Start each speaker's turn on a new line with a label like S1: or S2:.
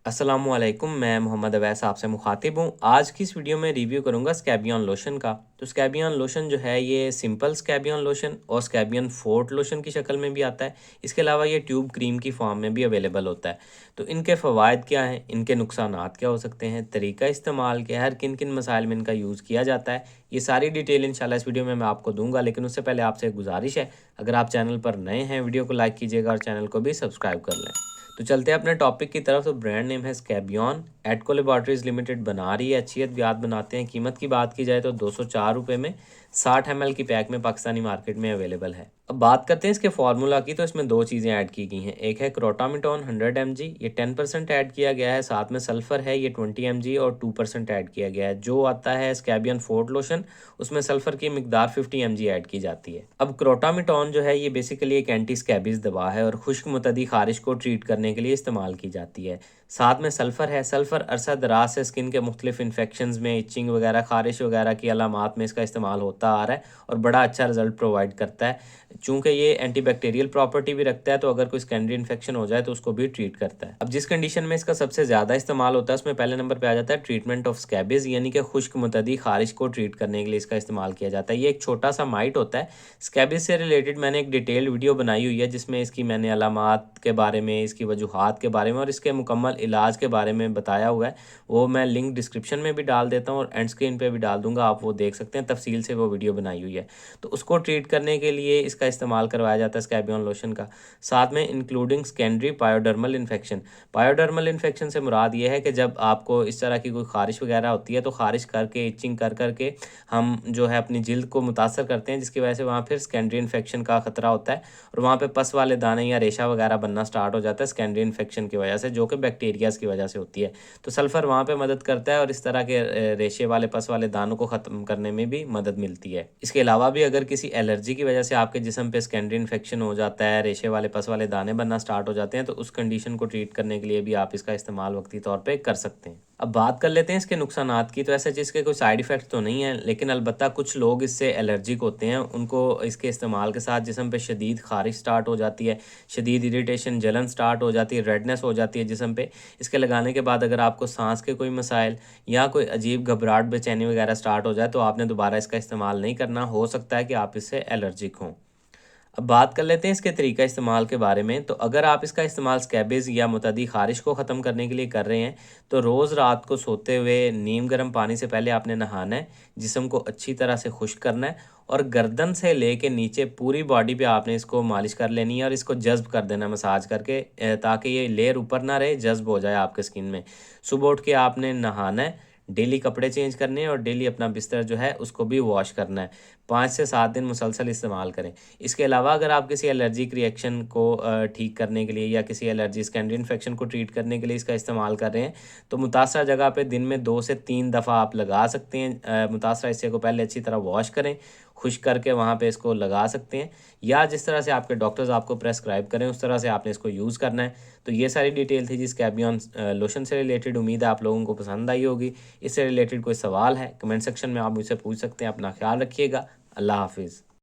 S1: अस्सलामुअलैकुम, मैं मोहम्मद अवैस आपसे मुखातिब हूँ। आज की इस वीडियो में रिव्यू करूँगा स्कैबियन लोशन का। तो स्कैबियन लोशन जो है ये सिंपल स्कैबियन लोशन और स्कैबियन फोर्ट लोशन की शक्ल में भी आता है। इसके अलावा ये ट्यूब क्रीम की फॉर्म में भी अवेलेबल होता है। तो इनके फ़वाइद क्या हैं, इनके नुकसानात क्या हो सकते हैं, तरीका इस्तेमाल क्या है, किन किन मसाइल में इनका यूज़ किया जाता है, ये सारी डिटेल इंशाल्लाह इस वीडियो में मैं आपको दूंगा। लेकिन उससे पहले आपसे एक गुजारिश है, अगर आप चैनल पर नए हैं वीडियो को लाइक कीजिएगा और चैनल को भी सब्सक्राइब कर लें। तो चलते हैं अपने टॉपिक की तरफ। तो ब्रांड नेम है स्कैबियन। एडको लेबॉर्ट्रीज लिमिटेड बना रही है, अच्छी अद्वियात बनाते हैं। कीमत की बात की जाए तो 204 रुपये में 60 ml की पैक में पाकिस्तानी मार्केट में अवेलेबल है। अब बात करते हैं इसके फार्मूला की। तो इसमें दो चीज़ें ऐड की गई हैं, एक है क्रोटामिटोन 100 mg, ये 10% ऐड किया गया है। साथ में सल्फ़र है, ये 20 mg और 2% ऐड किया गया है। जो आता है स्कैबियन फोर्ट लोशन उसमें सल्फ़र की मिकदार 50 mg ऐड की जाती है। अब क्रोटामिटोन जो है ये बेसिकली एक एंटी स्कैबीज दवा है और खुश्क मुतदी खारिश को ट्रीट करने के लिए इस्तेमाल की जाती है। साथ में सल्फ़र है। सल्फ़र अरसा दराज से स्किन के मुख्तलिफ इन्फेक्शंस में इचिंग वगैरह, खारिश वगैरह की अलामात में इसका इस्तेमाल होता आ रहा है और बड़ा अच्छा रिजल्ट प्रोवाइड करता है। चूँकि ये एंटीबैक्टीरियल प्रॉपर्टी भी रखता है तो अगर कोई सेकेंडरी इन्फेक्शन हो जाए तो उसको भी ट्रीट करता है। अब जिस कंडीशन में इसका सबसे ज़्यादा इस्तेमाल होता है उसमें पहले नंबर पे आ जाता है ट्रीटमेंट ऑफ स्कैबिज, यानी कि खुश्क मुतदी खारिश को ट्रीट करने के लिए इसका इस्तेमाल किया जाता है। ये एक छोटा सा माइट होता है। स्कैबिज से रिलेटेड मैंने एक डिटेल्ड वीडियो बनाई हुई है जिसमें इसकी मैंने अलामात के बारे में, इसकी वजूहात के बारे में और इसके मुकम्मल इलाज के बारे में बताया हुआ है। वो मैं लिंक डिस्क्रिप्शन में भी डाल देता हूँ और एंड स्क्रीन पे भी डाल दूंगा, आप वो देख सकते हैं। तफसील से वो वीडियो बनाई हुई है। तो उसको ट्रीट करने के लिए इसका इस्तेमाल करवाया जाता है स्कैबियन लोशन का। साथ में इंक्लूडिंग सेकेंडरी पायोडर्मल इन्फेक्शन। पायोडर्मल इन्फेक्शन से मुराद ये है कि जब आपको इस तरह की कोई खारिश वगैरह होती है तो खारिश करके, इचिंग कर करके हम जो है अपनी जिल्द को मुतासर करते हैं, जिसकी वजह से वहाँ फिर सेकेंडरी इन्फेक्शन का ख़तरा होता है और वहाँ पे पस वाले दाने या रेशा वगैरह बनना स्टार्ट हो जाता है सेकेंडरी इन्फेक्शन की वजह से, जो कि बैक्टीरियाज़ की वजह से होती है। तो सल्फ़र वहाँ पे मदद करता है और इस तरह के रेशे वाले, पस वाले दानों को ख़त्म करने में भी मदद मिलती है। इसके अलावा भी अगर किसी एलर्जी की वजह से आपके जिस्म पे सेकेंडरी इन्फेक्शन हो जाता है, रेशे वाले, पस वाले दाने बनना स्टार्ट हो जाते हैं, तो उस कंडीशन को ट्रीट करने के लिए भी आप इसका इस्तेमाल वक्ती तौर पे कर सकते हैं। अब बात कर लेते हैं इसके नुकसानात की। तो ऐसे जिसके कोई साइड इफ़ेक्ट तो नहीं है, लेकिन अलबत्ता कुछ लोग इससे एलर्जिक होते हैं। उनको इसके इस्तेमाल के साथ जिस्म पे शदीद खारिश स्टार्ट हो जाती है, शदीद इरिटेशन, जलन स्टार्ट हो जाती है, रेडनेस हो जाती है जिस्म पे। इसके लगाने के बाद अगर आपको सांस के कोई मसाइल या कोई अजीब घबराहट, बेचैनी वगैरह स्टार्ट हो जाए तो आपने दोबारा इसका इस्तेमाल नहीं करना। हो सकता है कि आप इससे एलर्जिक हों। अब बात कर लेते हैं इसके तरीका इस्तेमाल के बारे में। तो अगर आप इसका इस्तेमाल स्कैबिज़ या मुतदी ख़ारिश को ख़त्म करने के लिए कर रहे हैं तो रोज़ रात को सोते हुए नीम गर्म पानी से पहले आपने नहाना है, जिस्म को अच्छी तरह से खुश्क करना है और गर्दन से लेके नीचे पूरी बॉडी पे आपने इसको मालिश कर लेनी है और इसको जज़्ब कर देना है मसाज करके, ताकि ये लेयर ऊपर ना रहे, जज़्ब हो जाए आपके स्किन में। सुबह उठ के आपने नहाना है, डेली कपड़े चेंज करने हैं और डेली अपना बिस्तर जो है उसको भी वॉश करना है। 5 से 7 दिन मुसलसल इस्तेमाल करें। इसके अलावा अगर आप किसी एलर्जिक रिएक्शन को ठीक करने के लिए या किसी एलर्जी, सेकेंडरी इन्फेक्शन को ट्रीट करने के लिए इसका इस्तेमाल कर रहे हैं तो मुतासरा जगह पे दिन में 2 से 3 दफ़ा आप लगा सकते हैं। मुतासरा हिस्से को पहले अच्छी तरह वॉश करें, खुश्क करके वहाँ पे इसको लगा सकते हैं, या जिस तरह से आपके डॉक्टर्स आपको प्रेस्क्राइब करें उस तरह से आपने इसको यूज़ करना है। तो ये सारी डिटेल थी जी स्कैबियन लोशन से रिलेटेड। उम्मीद है आप लोगों को पसंद आई होगी। इससे रिलेटेड कोई सवाल है कमेंट सेक्शन में आप मुझसे पूछ सकते हैं। अपना ख्याल रखिएगा। अल्लाह हाफिज़।